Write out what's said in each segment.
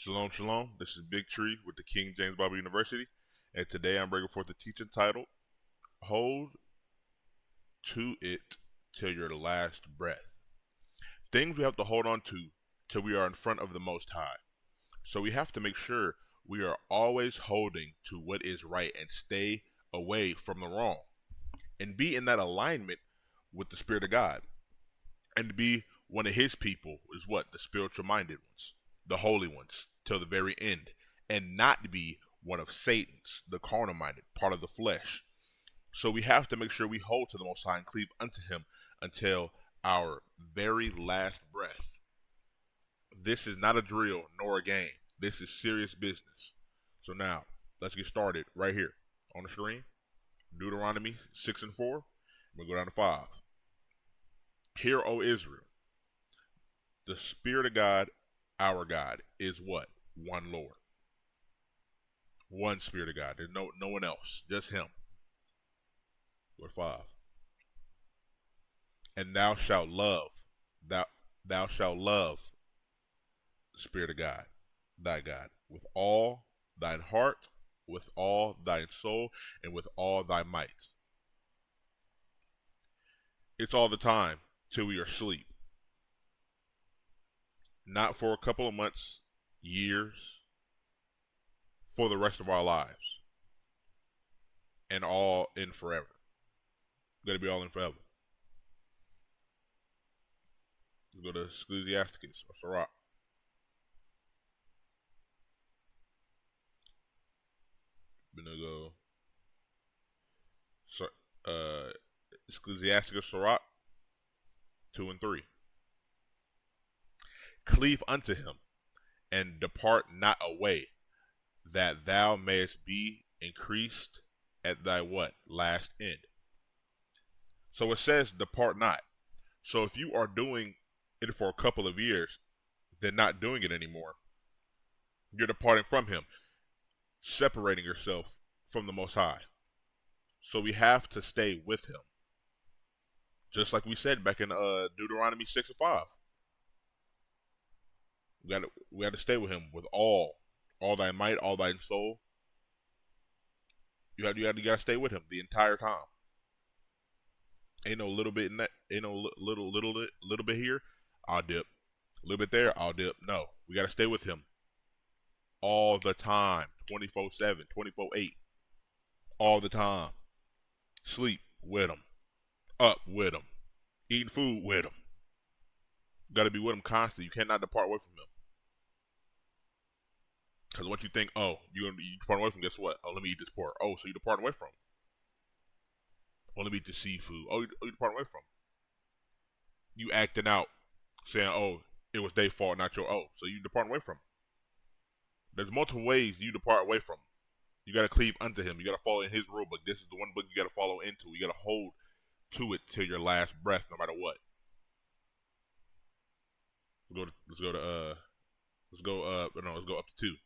Shalom, shalom. This is Big Tree with the King James Bible University, and today I'm bringing forth a teaching titled, Hold to It Till Your Last Breath. Things we have to hold on to till we are in front of the Most High. So we have to make sure we are always holding to what is right and stay away from the wrong. And be in that alignment with the Spirit of God. And to be one of His people is what? The spiritual minded ones, the holy ones, till the very end, and not be one of Satan's, the carnal minded, part of the flesh. So we have to make sure we hold to the Most High and cleave unto Him until our very last breath. This is not a drill nor a game. This is serious business. So now, let's get started right here on the screen. Deuteronomy 6 and 4. We'll go down to 5. Hear, O Israel, the Spirit of God, our God, is what? One Lord. One Spirit of God. There's no one else. Just Him. Go to 5. And thou shalt love, thou shalt love the Spirit of God, thy God, with all thine heart, with all thine soul, and with all thy might. It's all the time till we are asleep. Not for a couple of months, years, for the rest of our lives. And all in forever. Gonna be all in forever. Let's go to Ecclesiasticus or Sirach. We're gonna go Ecclesiasticus Sirach 2 and 3. Cleave unto Him, and depart not away, that thou mayest be increased at thy what? Last end. So it says, depart not. So if you are doing it for a couple of years, then not doing it anymore, you're departing from Him, separating yourself from the Most High. So we have to stay with Him. Just like we said back in Deuteronomy 6 and 5. We got to stay with Him with all thy might, all thy soul. You got to stay with Him the entire time. Ain't no little bit in that. Ain't no little bit here. I'll dip. A little bit there. I'll dip. No, we got to stay with Him all the time, 24/7, 24/8, all the time. Sleep with Him, up with Him, eating food with Him. Got to be with Him constantly. You cannot depart away from Him. Because once you think, oh, you depart away from, guess what? Oh, let me eat this pork. Oh, so you depart away from. Oh, let me eat the seafood. Oh, you depart away from. You acting out, saying, oh, it was their fault, not your. Oh, so you depart away from. There's multiple ways you depart away from. You got to cleave unto Him. You got to follow in His rule book. This is the one book you got to follow into. You got to hold to it till your last breath, no matter what. Let's go up to 2.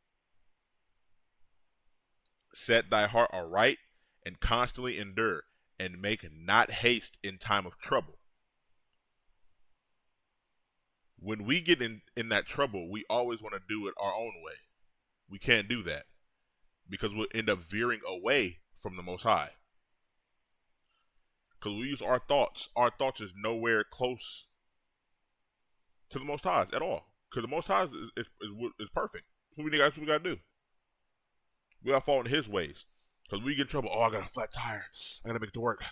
Set thy heart aright, and constantly endure, and make not haste in time of trouble. When we get in that trouble, we always want to do it our own way. We can't do that, because we'll end up veering away from the Most High. Because we use our thoughts. Our thoughts is nowhere close to the Most High at all. Because the Most High is perfect. That's what we got to do. We gotta fall in His ways. Because we get in trouble. Oh, I got a flat tire. I gotta make it to work.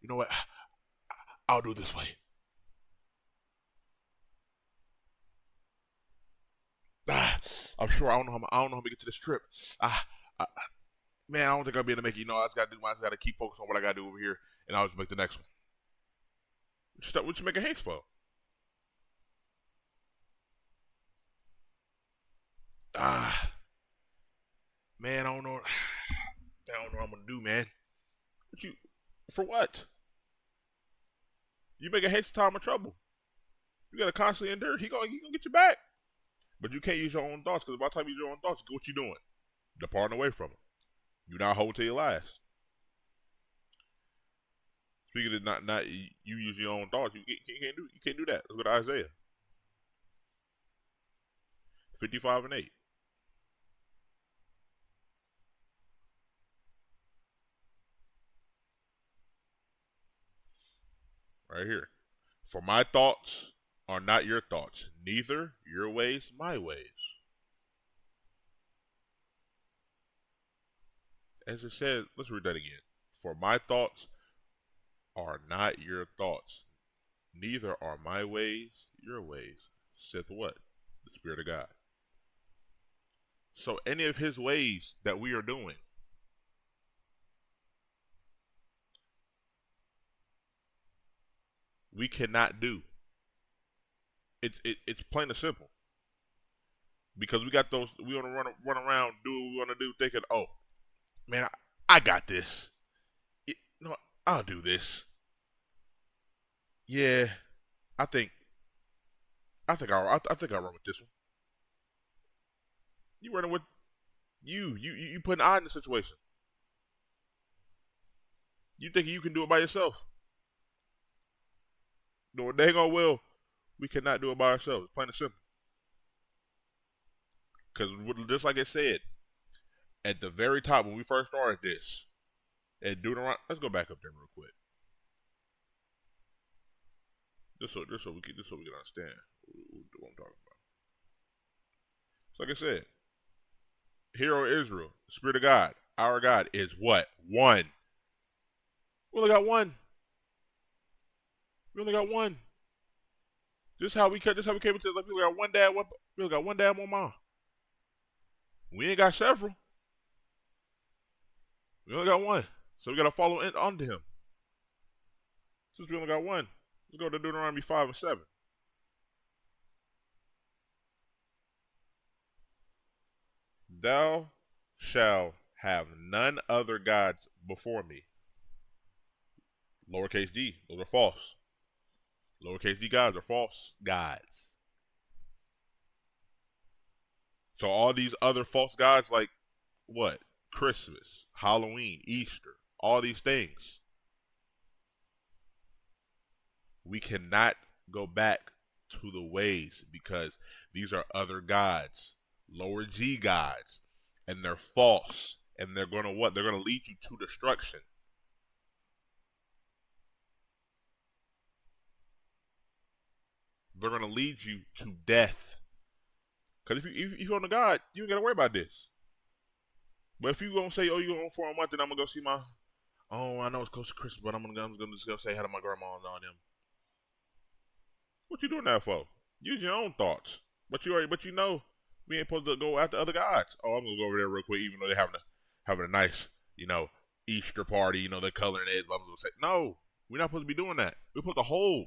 You know what? I'll do this way. I'm sure I don't know how to get to this trip. Man, I don't think I'll be able to make it. I just gotta keep focused on what I gotta do over here, and I'll just make the next one. What you making haste for? Man, I don't know. I don't know what I'm gonna do, man. For what? You make a haste time of trouble. You gotta constantly endure. He gonna get you back. But you can't use your own thoughts, because by the time you use your own thoughts, what you doing? Departing away from it. You not hold to your last. Speaking of not you use your own thoughts, you can't do that. Look at Isaiah. 55 and 8. Right here. For my thoughts are not your thoughts, neither your ways my ways. As it says, let's read that again. For my thoughts are not your thoughts, neither are my ways your ways, saith what? The Spirit of God. So any of his ways that we are doing, we cannot do. It's plain and simple. Because we got those, we want to run around, do what we want to do, thinking, oh, man, I got this. No, I'll do this. Yeah, I think I think I'll run with this one. You running with you putting I in the situation. You think you can do it by yourself? No, dang on well, we cannot do it by ourselves. Plain and simple. Because just like it said at the very top when we first started this, at Deuteronomy, let's go back up there real quick. Just so we can understand what I'm talking about. So like I said, Hear, O Israel, the Spirit of God, our God is what? One. We only got one. We only got one. This how we came into this. Like we only got one dad, we only got one dad, one mom. We ain't got several. We only got one. So we gotta follow onto him. Since we only got one, let's go to Deuteronomy 5 and 7. Thou shalt have none other gods before me. Lowercase d, those are false. Lowercase d gods are false gods. So all these other false gods like what? Christmas, Halloween, Easter, all these things. We cannot go back to the ways because these are other gods, lower G gods, and they're false. And they're going to what? They're going to lead you to destruction. They're going to lead you to death. Because if you're on the God, you ain't got to worry about this. But if you're going to say, oh, you're going for a month, then I'm going to go see my, oh, I know it's close to Christmas, but I'm going to just go say hi to my grandma and all them. What you doing that for? Use your own thoughts. But you know, we ain't supposed to go after other gods. Oh, I'm going to go over there real quick, even though they're having a nice, Easter party, they're coloring eggs. But I'm going to say, no, we're not supposed to be doing that. We put the whole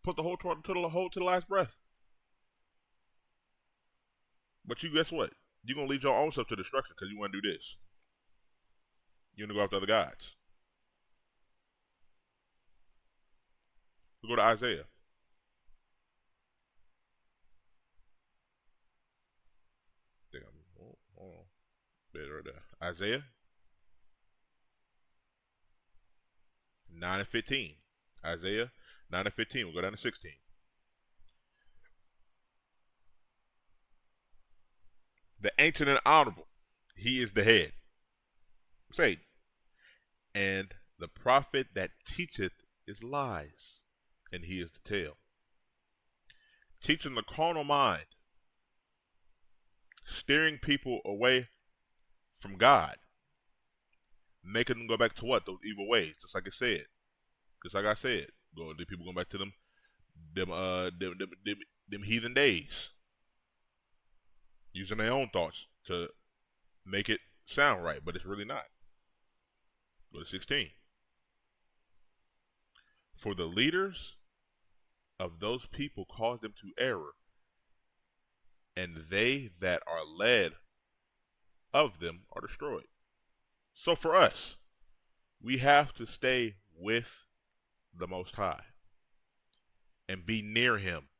to the last breath. But you guess what? You're going to lead your own self to destruction because you want to do this. You want to go after other gods. We'll go to Isaiah. Hold on. There, right there. Isaiah 9 and 15. Isaiah 9 and 15. We'll go down to 16. The ancient and honorable, he is the head. Say, and the prophet that teacheth is lies, and he is the tail. Teaching the carnal mind, steering people away from God, making them go back to what? Those evil ways, just like I said. The people going back to them heathen days. Using their own thoughts to make it sound right, but it's really not. Go to 16. For the leaders of those people cause them to error, and they that are led of them are destroyed. So for us, we have to stay with the Most High and be near him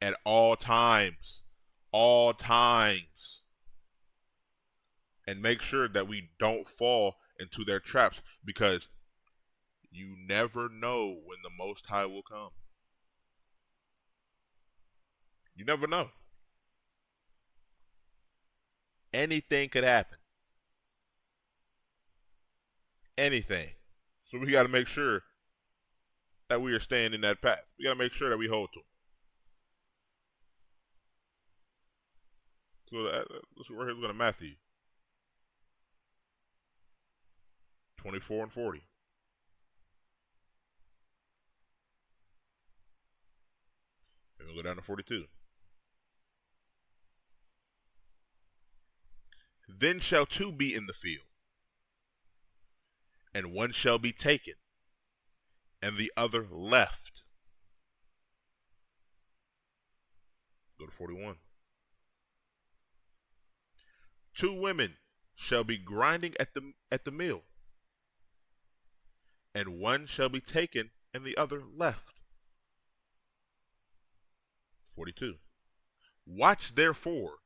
at all times, and make sure that we don't fall into their traps, because you never know when the Most High will come. You never know. Anything could happen. Anything. So we got to make sure that we are staying in that path. We got to make sure that we hold to it. So let's see, we're going to Matthew 24 and 40. And we'll go down to 42. Then shall two be in the field, and one shall be taken, and the other left. Go to 41. Two women shall be grinding at the mill, and one shall be taken, and the other left. 42. Watch therefore,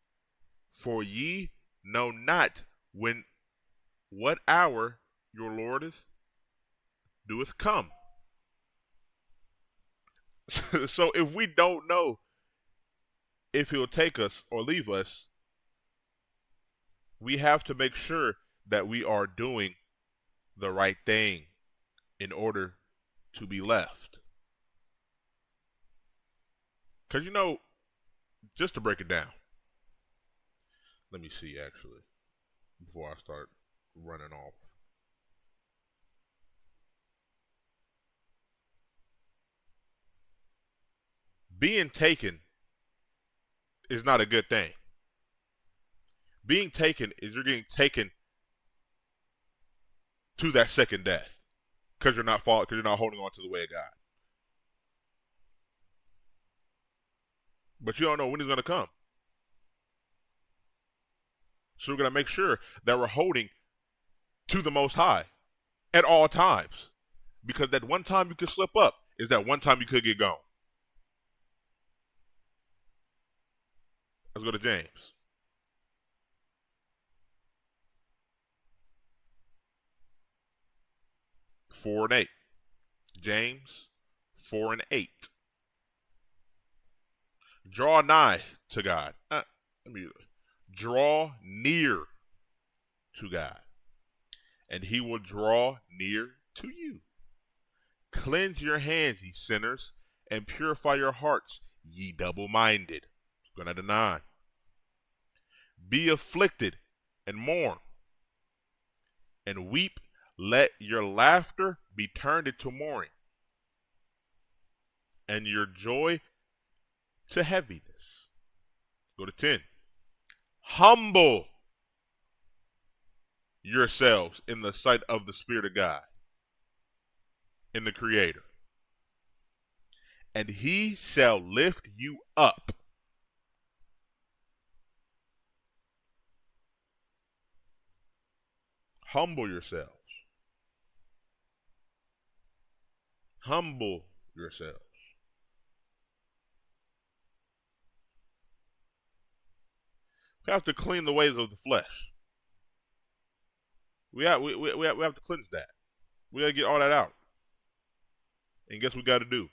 for ye know not what hour your Lord doeth come. So if we don't know if he'll take us or leave us, we have to make sure that we are doing the right thing in order to be left. Because, just to break it down, let me see actually, before I start running off. Being taken is not a good thing. Being taken is you're getting taken to that second death because you're not holding on to the way of God. But you don't know when he's going to come. So we're going to make sure that we're holding to the Most High at all times. Because that one time you could slip up is that one time you could get gone. Let's go to James. Four and 8. James 4 and 8. Draw nigh to God. Draw near to God, and he will draw near to you. Cleanse your hands, ye sinners, and purify your hearts, ye double-minded. Going to 9. Be afflicted and mourn, and weep. Let your laughter be turned into mourning, and your joy to heaviness. Go to 10. Humble yourselves in the sight of the Spirit of God, in the Creator, and he shall lift you up. Humble yourselves. Humble yourselves. We have to clean the ways of the flesh. We have to cleanse that. We got to get all that out. And guess what we got to do?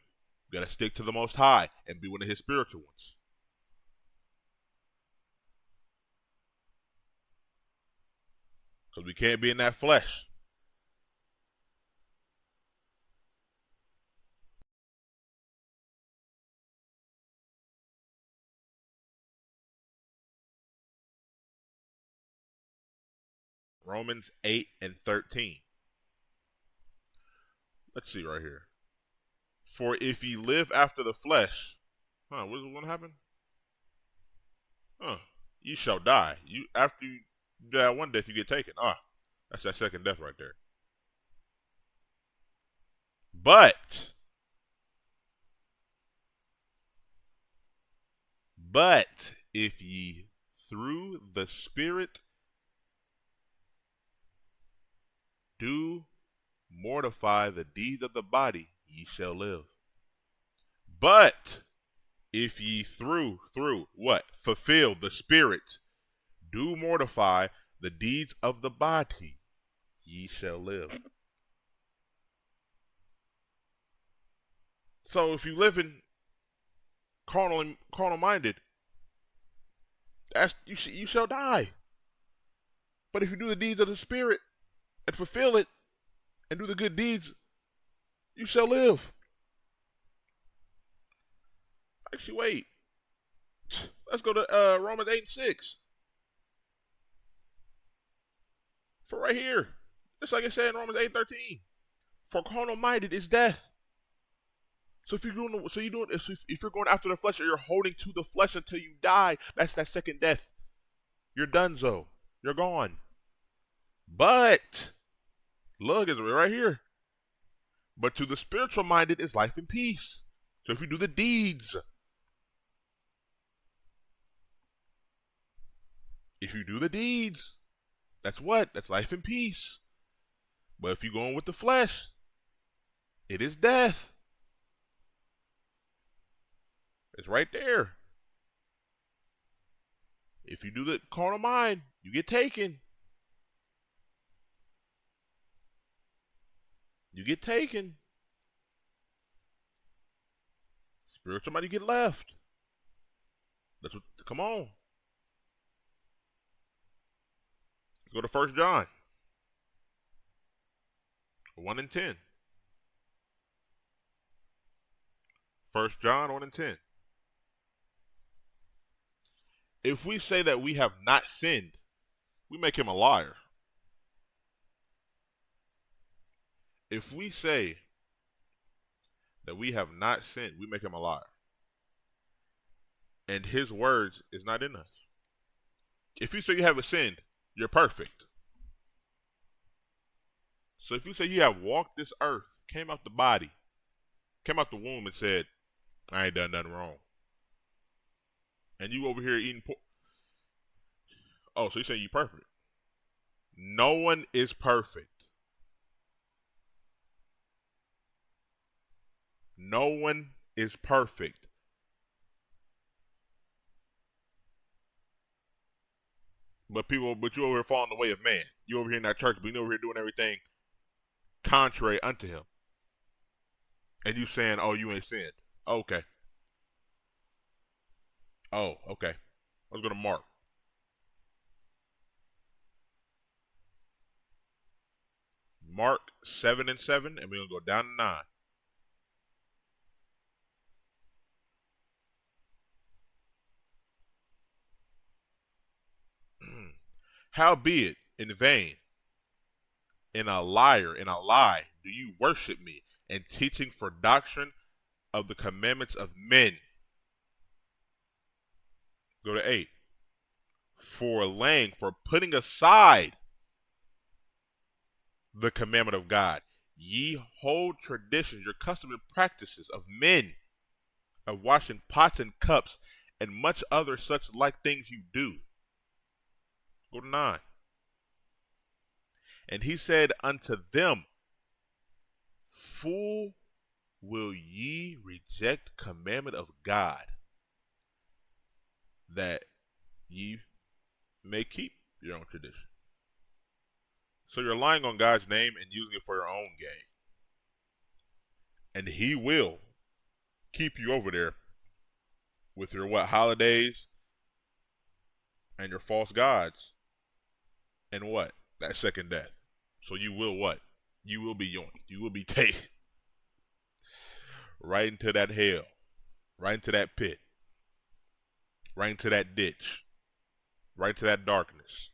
We got to stick to the Most High and be one of his spiritual ones. Because we can't be in that flesh. Romans 8 and 13. Let's see right here. For if ye live after the flesh, what's going to happen? You shall die. After you die one death, you get taken. That's that second death right there. But if ye through the Spirit do mortify the deeds of the body, ye shall live. But if ye through what? Fulfill the Spirit, do mortify the deeds of the body, ye shall live. So if you live in carnal minded, you shall die. But if you do the deeds of the Spirit and fulfill it and do the good deeds, you shall live. Actually, wait. Let's go to Romans 8 and 6. For right here, just like it said in Romans 8:13. For carnal minded is death. So if you're going after the flesh, or you're holding to the flesh until you die, that's that second death. You're donezo. You're gone. But look, it's right here. But to the spiritual minded is life and peace. So if you do the deeds, that's what? That's life and peace. But if you're going with the flesh, it is death. It's right there. If you do the carnal mind, you get taken. You get taken. Spiritual mind, you get left. That's what. Come on. Let's go to 1 John 1 and 10. 1 John 1 and 10. If we say that we have not sinned, we make him a liar. If we say that we have not sinned, we make him a liar. And his words is not in us. If you say you haven't sinned, you're perfect. So if you say you have walked this earth, came out the body, came out the womb and said, I ain't done nothing wrong. And you over here eating pork. Oh, so you're saying you perfect. No one is perfect. No one is perfect. But you over here following the way of man. You over here in that church, but you over here doing everything contrary unto him. And you saying, oh, you ain't sinned. Okay. Oh, okay. Let's go to Mark. Mark 7 and 7, and we're going to go down to 9. Howbeit, in vain, in a lie, do you worship me, and teaching for doctrine of the commandments of men. Go to 8. For putting aside the commandment of God, ye hold traditions, your customs and practices of men, of washing pots and cups, and much other such like things you do. Go to 9. And he said unto them, fool, will ye reject commandment of God, that ye may keep your own tradition? So you're lying on God's name and using it for your own gain. And he will keep you over there with your holidays and your false gods. And what? That second death. So you will what? You will be yoinked. You will be taken right into that hell, right into that pit, right into that ditch, right into that darkness.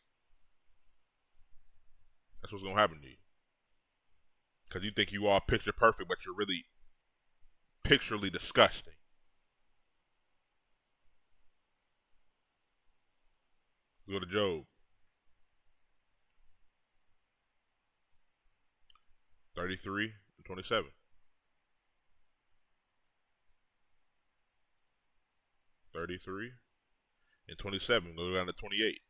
That's what's going to happen to you. Because you think you are picture perfect, but you're really picturally disgusting. Go to Job 33 and 27. 33 and 27. Go down to 28.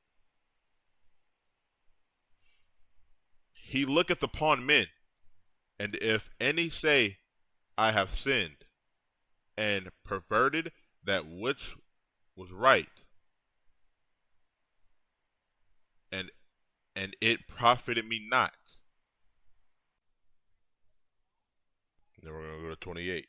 He looketh upon men, and if any say, I have sinned, and perverted that which was right, and it profited me not. Then we're going to go to 28.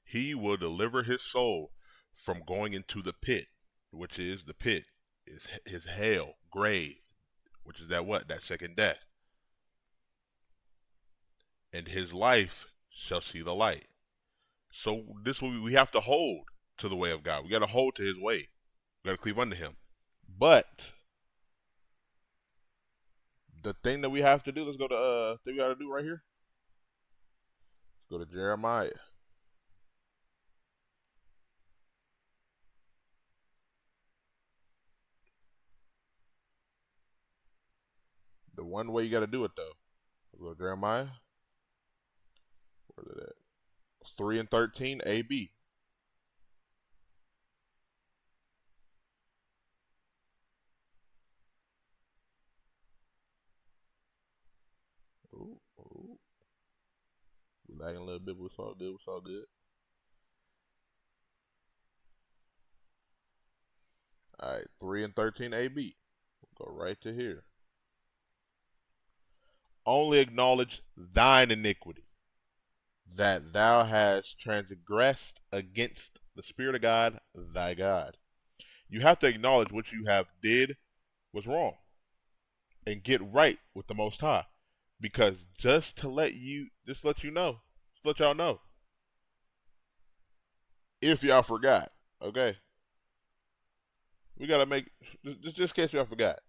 He will deliver his soul from going into the pit, which is the pit, is his hell, grave, which is that what? That second death. And his life shall see the light. So this will we have to hold to the way of God. We got to hold to his way. We got to cleave unto him. But the thing that we have to do, let's go to thing we got to do right here. Let's go to Jeremiah. The one way you got to do it though. Let's go to Jeremiah. Where's it at? 3 and 13 AB. Ooh, ooh. We lagging a little bit, but it's all good. It's all good. All right, 3 and 13 AB. We'll go right to here. Only acknowledge thine iniquity, that thou hast transgressed against the Spirit of God, thy God. You have to acknowledge what you have did was wrong and get right with the Most High. Because just to let you know, just let y'all know, if y'all forgot, okay? We gotta make just in case y'all forgot.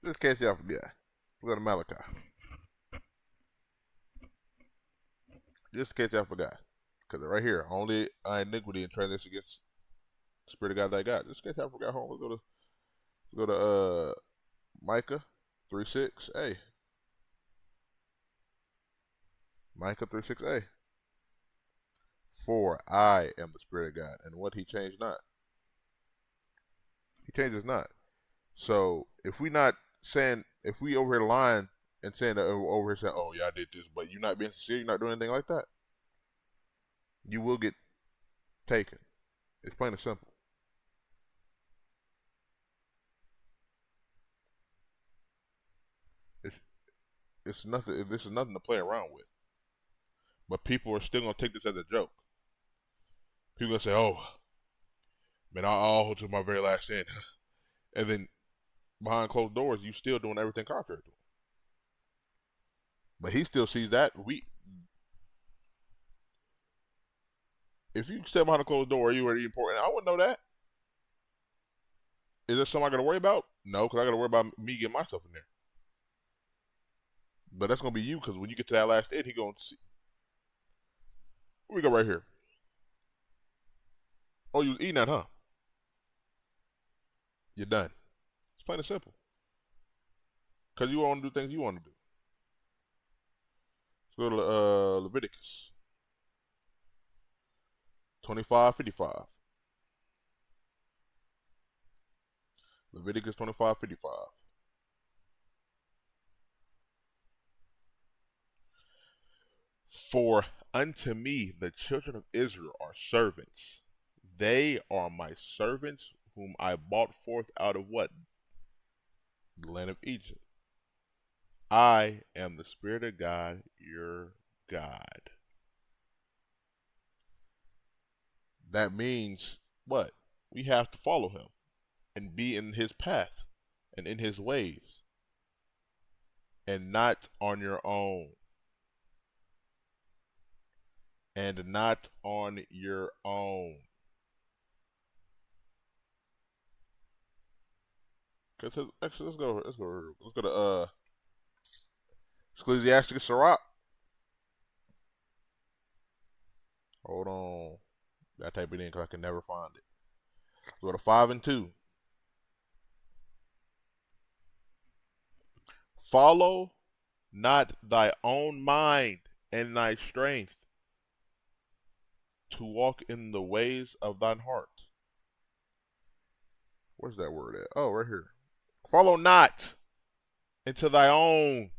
Just in case y'all forgot. We go to Malachi. Just in case y'all forgot. Because right here, only iniquity and transgression against the Spirit of God thy God. Just in case y'all forgot home. Let's go to Micah 3:6a. Micah 3:6a. For I am the Spirit of God, and what he changed not. He changes not. So if we over here lying and saying that over here saying, oh yeah, I did this, but you're not being sincere, you're not doing anything like that, you will get taken. It's plain and simple. It's nothing. This is nothing to play around with. But people are still gonna take this as a joke. People gonna say, "Oh, man, I'll hold to my very last sin," and then behind closed doors, you still doing everything contrary to him. But he still sees that. If you step behind a closed door, are you already important? I wouldn't know that. Is there something I got to worry about? No, because I got to worry about me getting myself in there. But that's gonna be you, because when you get to that last end, he gonna see. We go right here. Oh, you was eating that, huh? You're done. It's plain and simple. Because you want to do things you want to do. Let's go to Leviticus 25:55. Leviticus 25:55. For unto me the children of Israel are servants. They are my servants whom I brought forth out of what? The land of Egypt. I am the Spirit of God, your God. That means what? We have to follow him and be in his path and in his ways and not on your own. And not on your own. Actually, let's go to Ecclesiasticus Sirach. Hold on. I type it in because I can never find it. Let's go to 5 and 2. Follow not thy own mind and thy strength to walk in the ways of thine heart. Where's that word at? Oh, right here. Follow not into thy own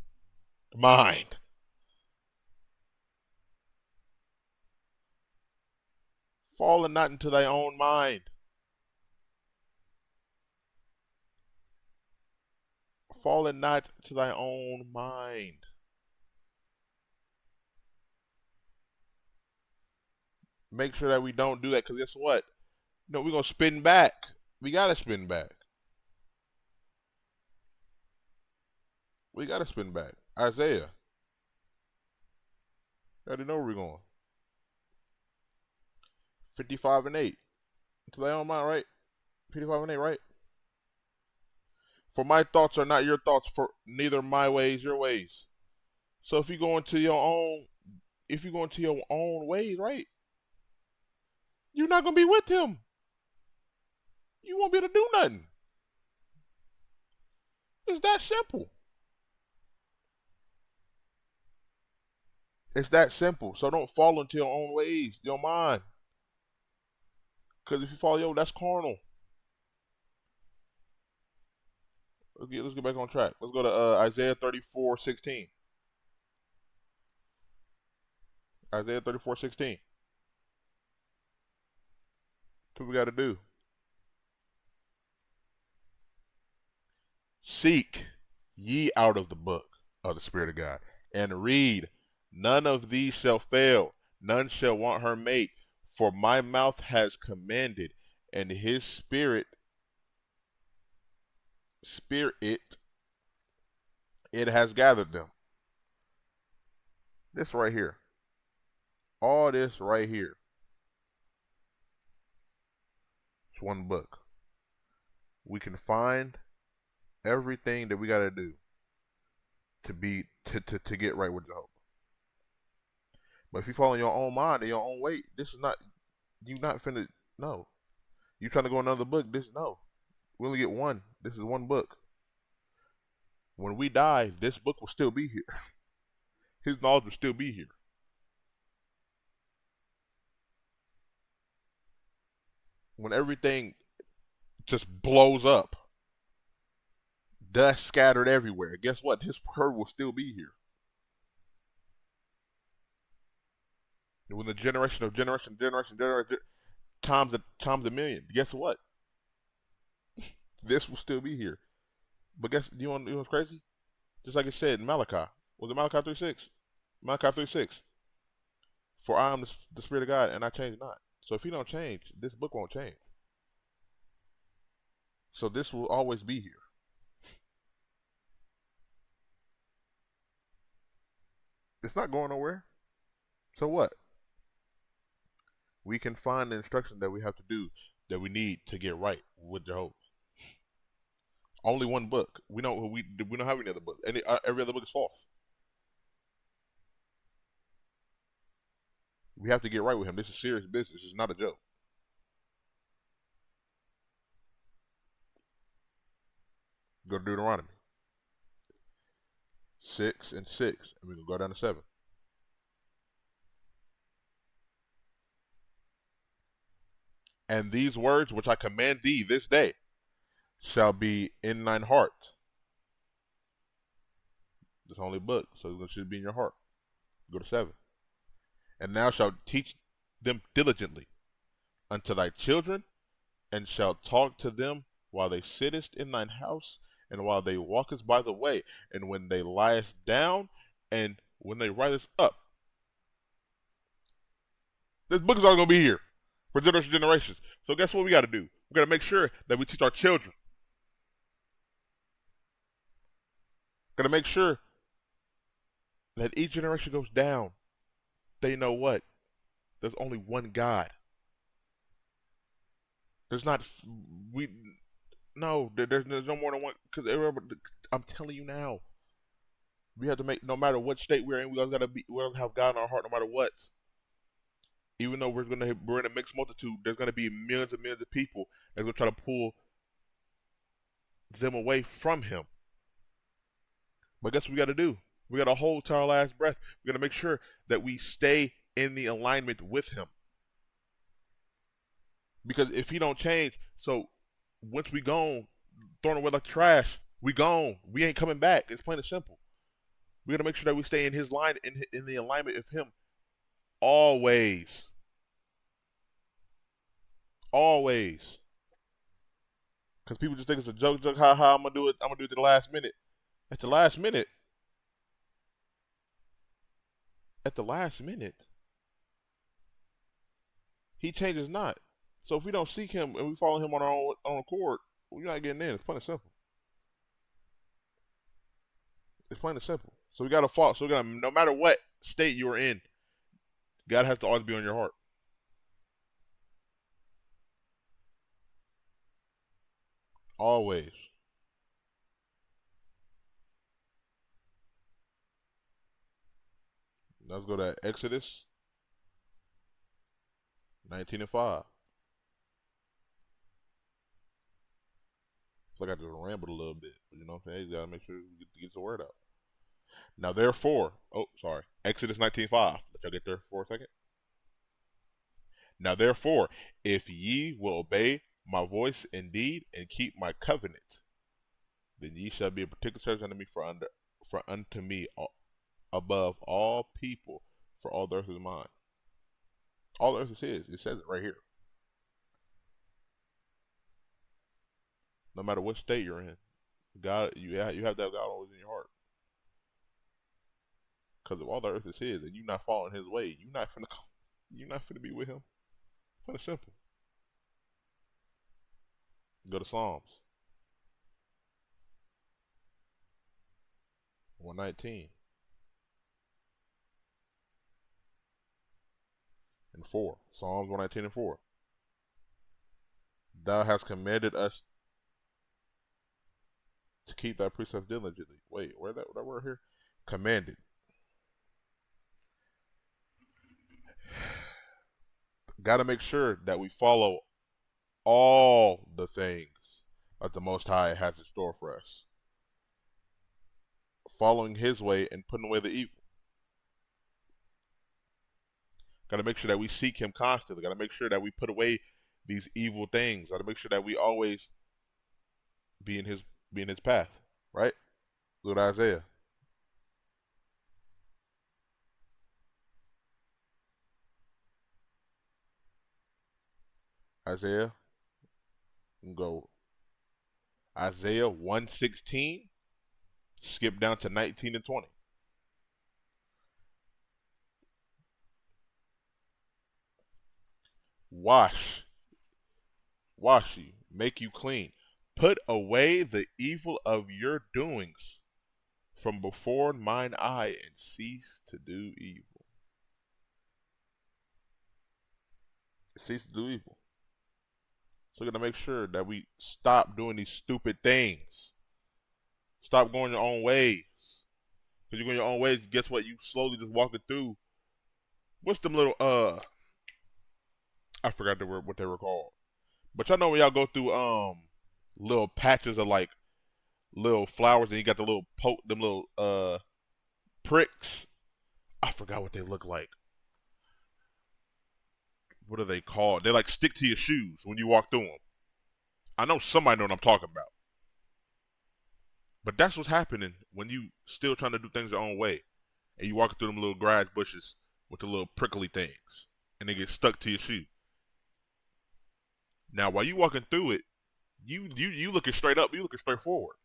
mind. Fall not into thy own mind. Fall not to thy own mind. make sure that we don't do that, because guess what? No, we're going to spin back. We got to spin back. We got to spin back. Isaiah. I already know where we're going. 55 and 8. Until they don't mind, right? 55 and 8, right? For my thoughts are not your thoughts, for neither my ways your ways. So if you go into your own ways, right? You're not gonna be with him. You won't be able to do nothing. It's that simple. It's that simple. So don't fall into your own ways, your mind. Because if you follow that's carnal. Let's get back on track. Let's go to Isaiah 34:16. Isaiah 34:16. That's what we got to do. Seek ye out of the book of the Spirit of God, and read. None of these shall fail, none shall want her mate. For my mouth has commanded, and his spirit, it has gathered them. This right here. All this right here. It's one book. We can find everything that we got to do to get right with Jehovah. But if you follow your own mind and your own way, this is not, you not finna, no. You trying to go another book, no. We only get one. This is one book. When we die, this book will still be here. His knowledge will still be here. When everything just blows up, dust scattered everywhere, guess what? His word will still be here. When the generation times a million, guess what? This will still be here. But guess, you know what's crazy? Just like it said in Malachi. Was it Malachi 3:6? Malachi 3:6. For I am the Spirit of God, and I change not. So if he don't change, this book won't change. So this will always be here. It's not going nowhere. So what? We can find the instruction that we have to do, that we need to get right with Jehovah. Only one book. We don't have any other book. Every other book is false. We have to get right with him. This is serious business. This is not a joke. Go to Deuteronomy 6 and 6, and we can go down to 7. And these words which I command thee this day shall be in thine heart. This only book, so it should be in your heart. Go to 7. And thou shalt teach them diligently unto thy children, and shalt talk to them while they sittest in thine house, and while they walkest by the way, and when they liest down, and when they riseth up. This book is all going to be here for generations. So guess what we got to do? We got to make sure that we teach our children. Got to make sure that each generation goes down. They know what? There's only one God. There's not, there's no more than one, because I'm telling you now, we have to make, no matter what state we're in, we're going to have God in our heart no matter what. Even though we're in a mixed multitude, there's going to be millions and millions of people that's going to try to pull them away from him. But guess what we got to do? We got to hold to our last breath. We got to make sure that we stay in the alignment with him. Because if he don't change, so once we gone, thrown away like trash, we gone. We ain't coming back. It's plain and simple. We got to make sure that we stay in his line, in the alignment of him. Always. Always. Because people just think it's a joke, how I'm going to do it. I'm going to do it to the last minute. At the last minute. At the last minute. He changes not. So if we don't seek him and we follow him on our own accord, we're not getting in. It's plain and simple. It's plain and simple. So we gotta follow. So we gotta, no matter what state you're in, God has to always be on your heart. Always. Let's go to Exodus 19:5. It's like I just rambled a little bit. But you know what I'm saying? You gotta make sure you get the word out. Now therefore, oh sorry, Exodus 19:5. Let y'all get there for a second. Now therefore, if ye will obey my voice indeed and keep my covenant, then ye shall be a particular church unto me for unto me above all people, for all the earth is mine. All the earth is his. It says it right here. No matter what state you're in, God, you have to have God always in your heart. Because if all the earth is his and you're not following his way, you're not finna be with him. Plain and simple. Go to Psalms 119 and 4. Psalms 119 and 4. Thou hast commanded us to keep thy precepts diligently. Wait, where that word here? Commanded. Got to make sure that we follow all the things that the Most High has in store for us. Following his way and putting away the evil. Got to make sure that we seek him constantly. Got to make sure that we put away these evil things. Got to make sure that we always be in his path, right? Look at Isaiah. Isaiah. Go Isaiah 1:16. Skip down to 19 and 20. Wash you, make you clean. Put away the evil of your doings from before mine eye and cease to do evil. Cease to do evil. So we're going to make sure that we stop doing these stupid things. Stop going your own ways. Because you're going your own ways, guess what? You slowly just walking through. What's them little, I forgot what they were called. But y'all know when y'all go through, little patches of like little flowers and you got the little them little pricks. I forgot what they look like. What are they called? They like stick to your shoes when you walk through them. I know somebody know what I'm talking about. But that's what's happening when you still trying to do things your own way. And you walk through them little grass bushes with the little prickly things. And they get stuck to your shoe. Now while you walking through it, you looking straight up, you looking straight forward.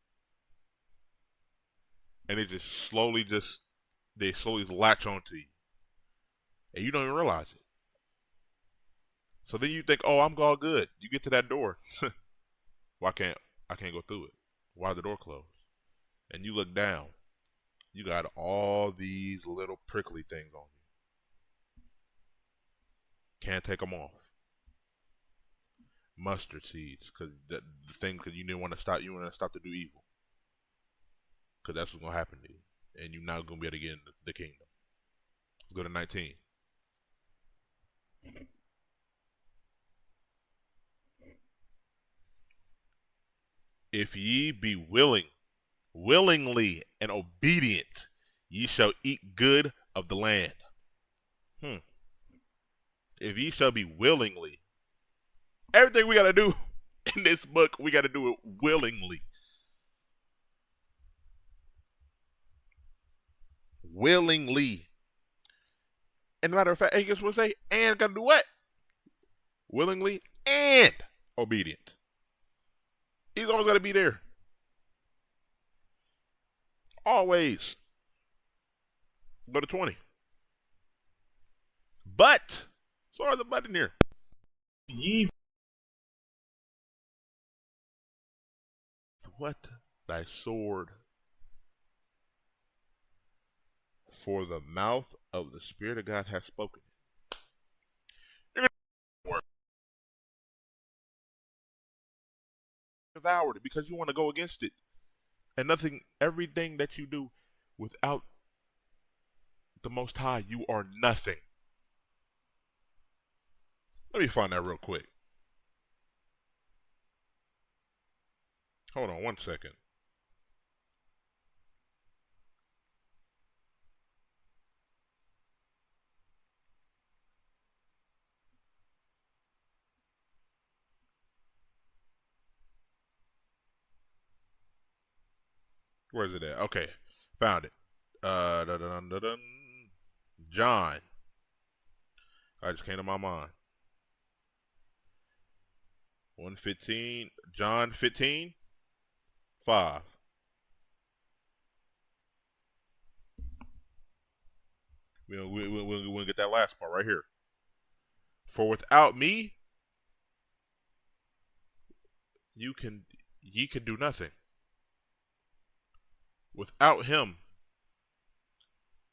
And they slowly latch onto you. And you don't even realize it. So then you think, oh, I'm all good. You get to that door. Well, I can't go through it. Why is the door closed? And you look down. You got all these little prickly things on you. Can't take them off. Mustard seeds, because the thing, because you didn't want to stop. You want to stop to do evil, because that's what's gonna happen to you, and you're not gonna be able to get in the kingdom. Let's go to 19. If ye be willingly and obedient, ye shall eat good of the land. If ye shall be willingly. Everything we got to do in this book, we got to do it willingly. Willingly. And matter of fact, and guess what I say? And got to do what? Willingly and obedient. He's always got to be there. Always. Go to 20. But, sorry, the button here. ye what thy sword, for the mouth of the Spirit of God has spoken. You're gonna devour it because you want to go against it. And everything that you do without the Most High, you are nothing. Let me find that real quick. Hold on 1 second. Where's it at? Okay, found it. Dun, dun, dun, dun. John. I just came to my mind. 1:15. John 15:5. We'll get that last part right here. For without me, ye can do nothing. Without him,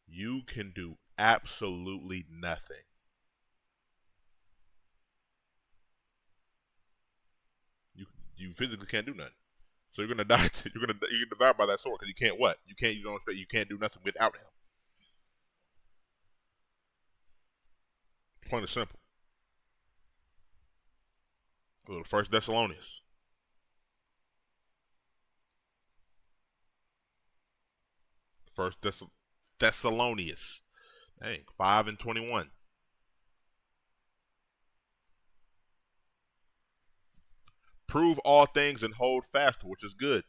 you can do absolutely nothing. You physically can't do nothing. So you're gonna die. You're gonna die by that sword because you can't what? You can't. You can't do nothing without him. Plain and simple. First Thessalonians. First Thessalonians. Dang, 5:21. Prove all things and hold fast, which is good.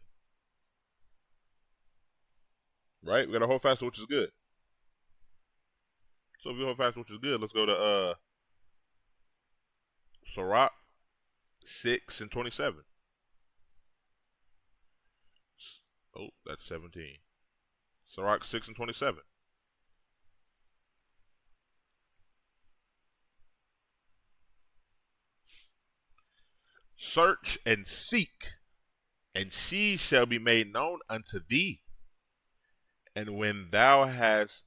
Right? We got to hold fast, which is good. So if we hold fast, which is good, let's go to Sirach 6:27. Oh, that's 17. Sirach 6:27. Search and seek, and she shall be made known unto thee. And when thou hast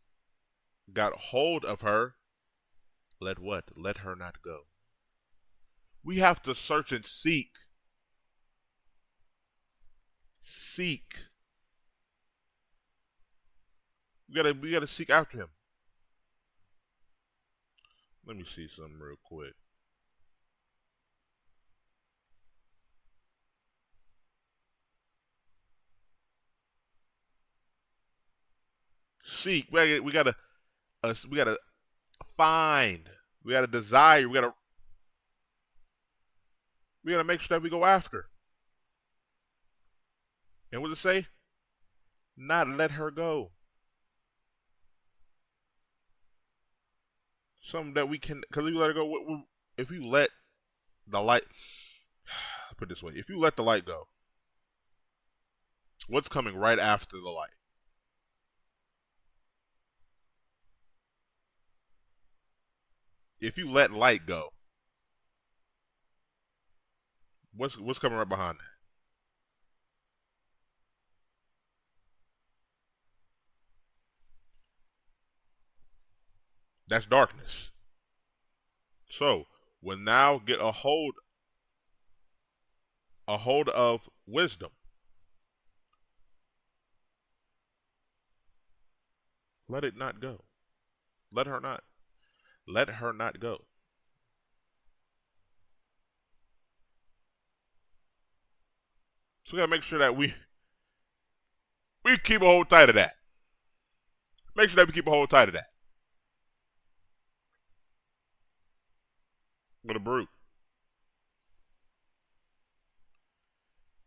got hold of her, let what? Let her not go. We have to search and seek. Seek. We gotta seek after him. Let me see something real quick. Seek. We gotta find. We gotta desire. We gotta make sure that we go after. And what does it say? Not let her go. Something that we can, because if you let her go, if you let the light, put it this way, if you let the light go, what's coming right after the light? If you let light go, what's coming right behind that? That's darkness. So when thou get a hold of wisdom, let it not go. Let her not go. So we gotta make sure that we keep a hold tight of that. Make sure that we keep a hold tight of that. Go to Baruch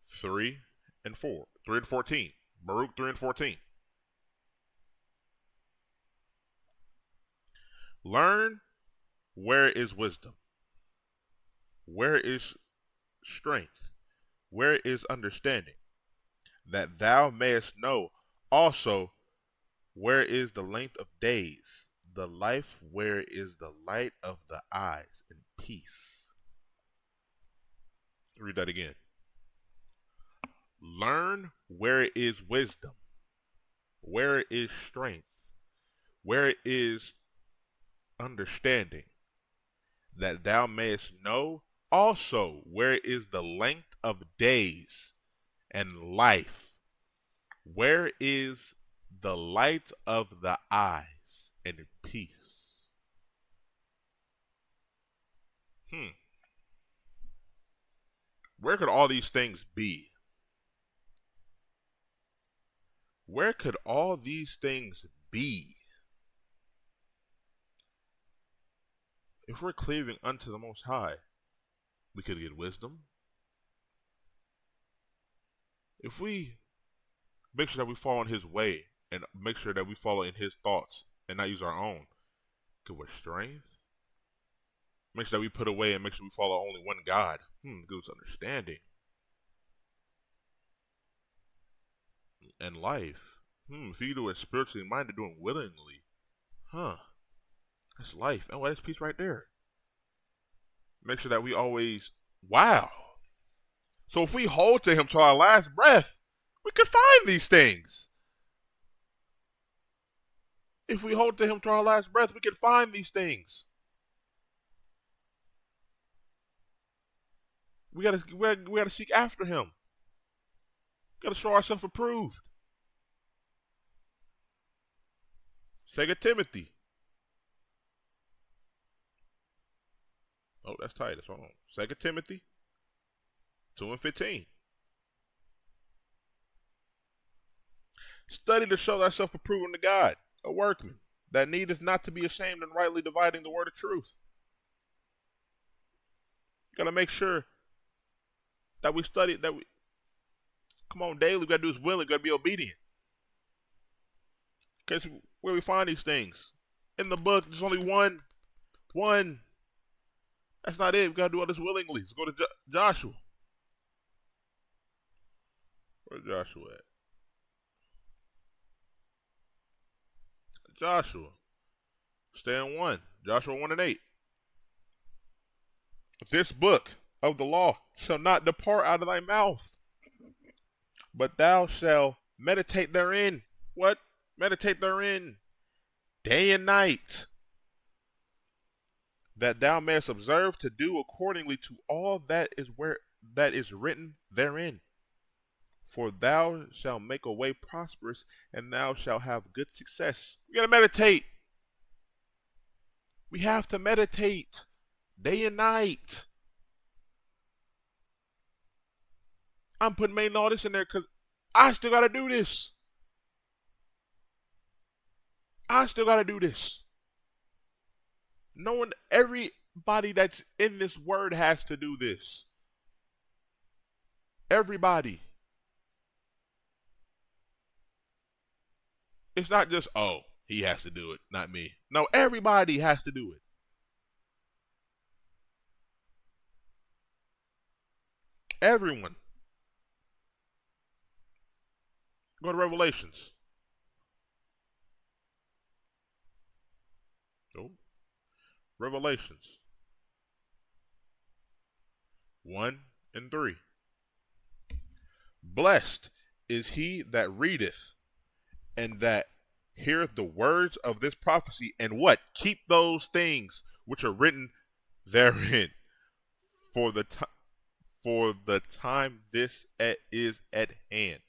3 and 4. 3 and 14. Baruch 3 and 14. Learn where is wisdom, where is strength, where is understanding, that thou mayest know also where is the length of days, the life where is the light of the eyes, and peace. Read that again. Learn where is wisdom, where is strength, where is understanding, that thou mayest know also where is the length of days and life, where is the light of the eyes and peace. Where could all these things be? Where could all these things be? If we're cleaving unto the Most High, we could get wisdom. If we make sure that we follow in His way and make sure that we follow in His thoughts and not use our own, could we strength? Make sure that we put away and make sure we follow only one God. Give us understanding. And life. If you do it spiritually minded, doing willingly. That's life. Oh, that's peace right there. Make sure that we always, wow. So if we hold to Him to our last breath, we could find these things. If we hold to Him to our last breath, we could find these things. We gotta seek after Him. We gotta show ourselves approved. 2 Timothy. Oh, that's Titus. Hold on. 2 Timothy 2:15. Study to show thyself approved unto God, a workman that needeth not to be ashamed and rightly dividing the word of truth. Gotta make sure that we study, that we come on daily. We gotta do His will. We gotta be obedient. Okay, so where we find these things in the book, there's only one. That's not it. We gotta do all this willingly. Let's go to Joshua. Where's Joshua at? Joshua. Stay in 1. Joshua 1:8. This book of the law shall not depart out of thy mouth, but thou shalt meditate therein. What? Meditate therein day and night, that thou mayest observe to do accordingly to all that is written therein. For thou shalt make a way prosperous, and thou shalt have good success. We gotta meditate. We have to meditate day and night. I'm putting all this in there because I still gotta do this. Knowing everybody that's in this word has to do this. Everybody. It's not just, oh, he has to do it, not me. No, everybody has to do it. Everyone. Go to Revelations. Oh. Revelations 1:3. Blessed is he that readeth and that heareth the words of this prophecy, and what? Keep those things which are written therein. For the time this is at hand.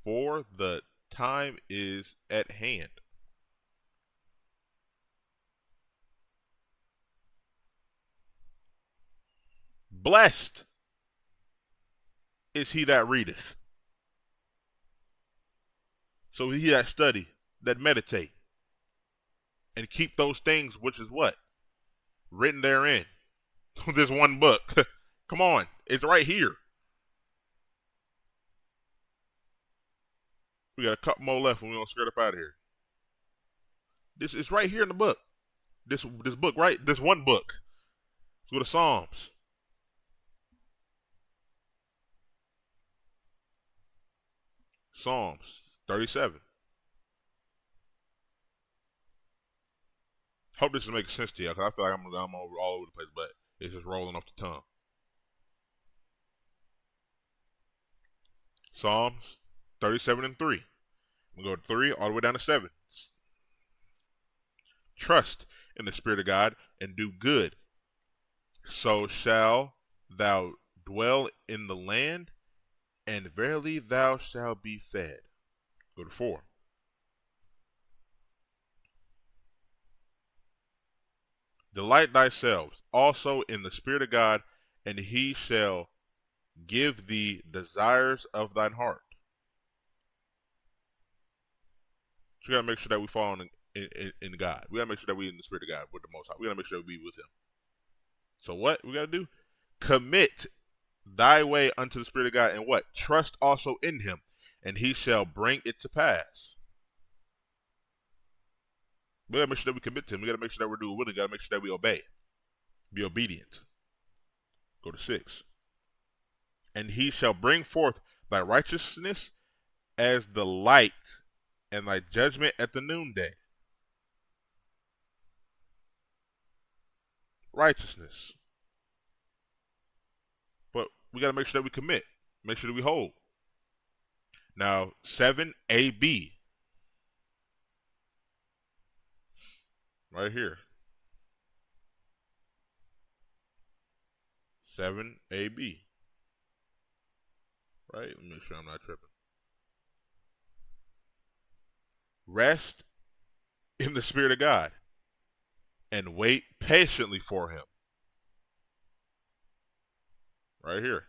For the time is at hand. Blessed is he that readeth. So he that study, that meditate, and keep those things which is what? Written therein. This one book. Come on, it's right here. We got a couple more left and we're going to skirt up out of here. This is right here in the book. This book, right? This one book. Let's go to Psalms. Psalms 37. Hope this is making sense to you, because I feel like I'm all over the place, but it's just rolling off the tongue. Psalms 37:3. We go to 3 all the way down to 7. Trust in the Spirit of God and do good, so shall thou dwell in the land, and verily thou shalt be fed. Go to 4. Delight thyself also in the Spirit of God, and he shall give thee desires of thine heart. So we gotta make sure that we fall in God. We gotta make sure that we in the Spirit of God with the Most High. We gotta make sure we be with Him. So what we gotta do? Commit thy way unto the Spirit of God, and what? Trust also in Him, and He shall bring it to pass. We gotta make sure that we commit to Him. We gotta make sure that we're doing willing. We gotta make sure that we obey, be obedient. Go to 6. And He shall bring forth thy righteousness as the light, and thy judgment at the noonday. Righteousness. But we got to make sure that we commit. Make sure that we hold. Now, 7AB. Right here. 7AB. Right? Let me make sure I'm not tripping. Rest in the Spirit of God and wait patiently for Him. Right here.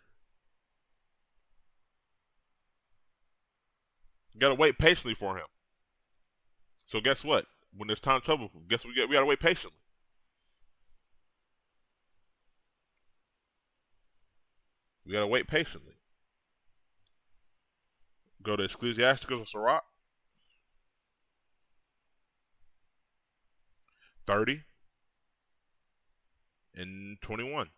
You gotta wait patiently for Him. So guess what? When there's time of trouble, guess what we gotta wait patiently. We gotta wait patiently. Go to Ecclesiasticus or Sirach 30 and 21.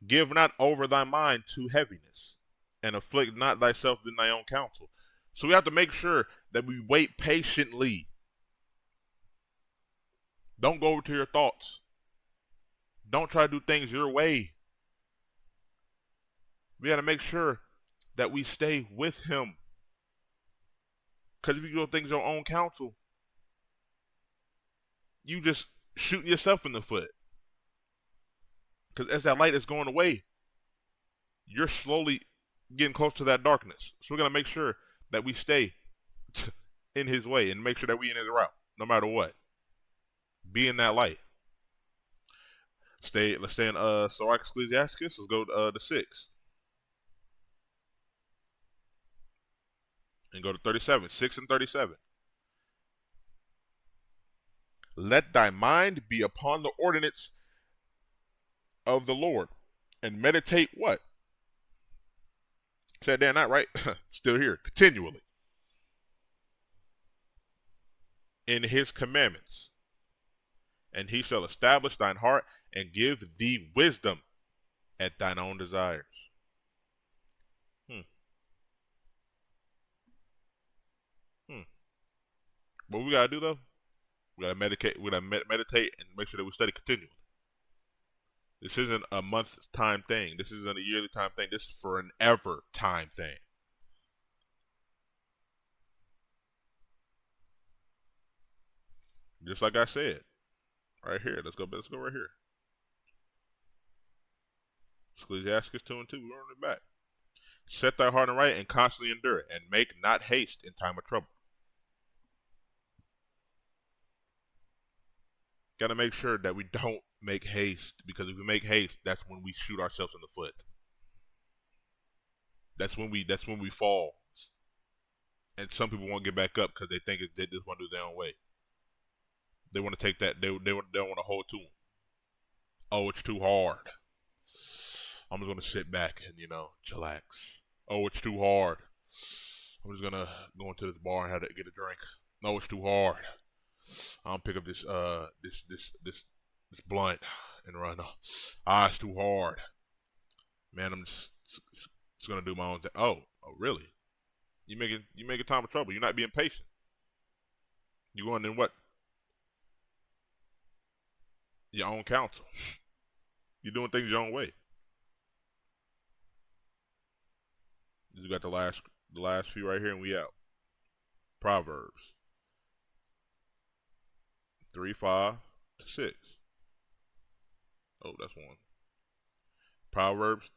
Give not over thy mind to heaviness, and afflict not thyself in thy own counsel. So we have to make sure that we wait patiently. Don't go over to your thoughts. Don't try to do things your way. We got to make sure that we stay with Him. Because if you do things your own counsel, you just shooting yourself in the foot. Because as that light is going away, you're slowly getting close to that darkness. So we're going to make sure that we stay in His way and make sure that we in His route, no matter what. Be in that light. Let's stay in Sirach Ecclesiasticus. Let's go to 6. And go to 37. 6 and 37. Let thy mind be upon the ordinance of the Lord, and meditate what? Said that not right? Still here. Continually. In His commandments. And He shall establish thine heart, and give thee wisdom at thine own desires. What we gotta do though? We gotta meditate. We gotta meditate and make sure that we study continually. This isn't a month time thing. This isn't a yearly time thing. This is for an ever time thing. Just like I said, right here. Let's go right here. Ecclesiastes 2 and 2. We're running it back. Set thy heart aright and constantly endure it, and make not haste in time of trouble. Got to make sure that we don't make haste, because if we make haste, that's when we shoot ourselves in the foot. That's when we fall, and some people won't get back up because they think they just want to do their own way. They want to take that. They don't want to hold to them. Oh, it's too hard. I'm just gonna sit back and chillax. Oh, it's too hard. I'm just gonna go into this bar and have to get a drink. No, it's too hard. I'll pick up this blunt and run. It's too hard. Man, I'm just gonna do my own thing. Oh, really? You making time of trouble. You're not being patient. You going in what? Your own counsel. You're doing things your own way. You got the last few right here, and we out. Proverbs 3, 5 to 6. Oh, that's one. Proverbs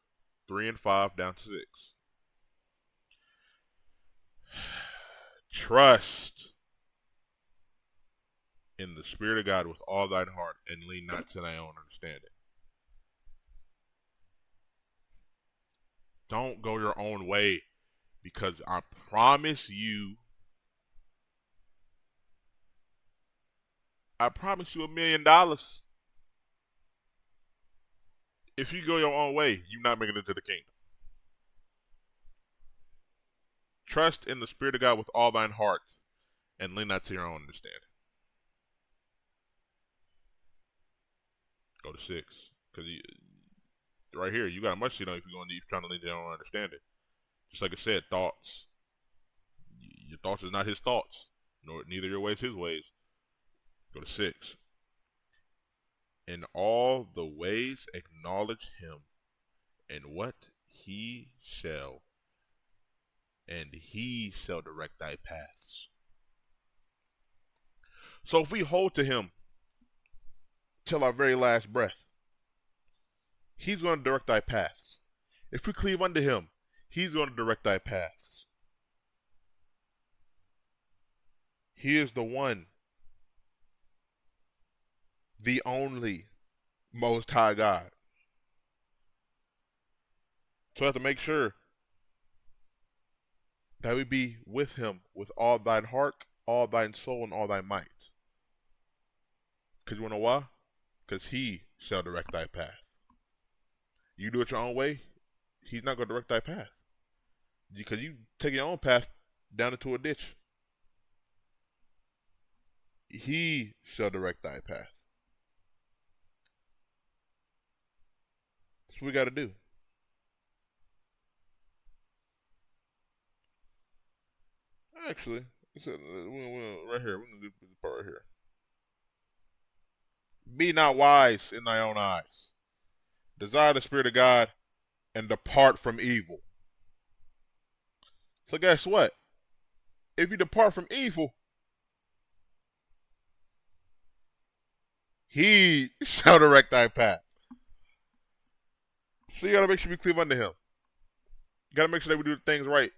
3 and 5 down to 6. Trust in the Spirit of God with all thine heart, and lean not to thy own understanding. Don't go your own way, because I promise you $1 million. If you go your own way, you're not making it to the kingdom. Trust in the Spirit of God with all thine heart, and lean not to your own understanding. Go to 6, because right here you got a much seat on if you're trying to lean to your own understanding. Just like I said, thoughts. Your thoughts is not his thoughts, nor neither your ways his ways. Go to 6. In all the ways acknowledge him, and what he shall direct thy paths. So if we hold to him till our very last breath, he's going to direct thy paths. If we cleave unto him, he's going to direct thy paths. He is the one, the only Most High God. So we have to make sure that we be with him with all thine heart, all thine soul, and all thy might. Because you want to know why? Because he shall direct thy path. You do it your own way, he's not going to direct thy path. Because you take your own path down into a ditch. He shall direct thy path. That's what we got to do. Actually, right here, we're going to do this part right here. Be not wise in thy own eyes. Desire the Spirit of God and depart from evil. So guess what? If you depart from evil, he shall direct thy path. So you got to make sure we cleave unto him. You got to make sure that we do things right.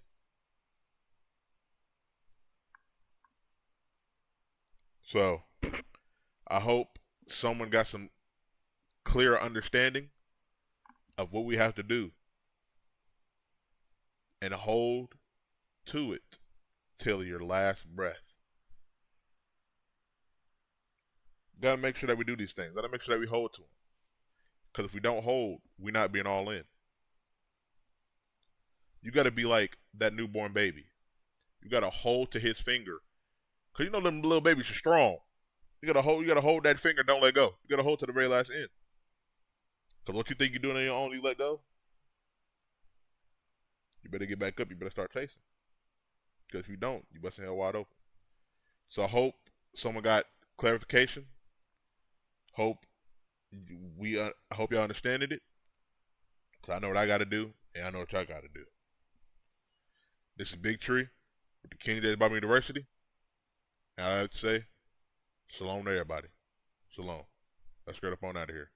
So I hope someone got some clear understanding of what we have to do and hold to it till your last breath. Got to make sure that we do these things. Got to make sure that we hold to them. Because if we don't hold, we're not being all in. You got to be like that newborn baby. You got to hold to his finger. Because you know them little babies are strong. You got to hold that finger, don't let go. You got to hold to the very last end. Because what you think you're doing on your own, you let go. You better get back up. You better start chasing. Because if you don't, you busting hell wide open. So I hope someone got clarification. I hope y'all understanding it. Because I know what I got to do, and I know what y'all got to do. This is Big Tree with the King James Bible University. And I'd like to say, shalom to everybody. Shalom. Let's get up on out of here.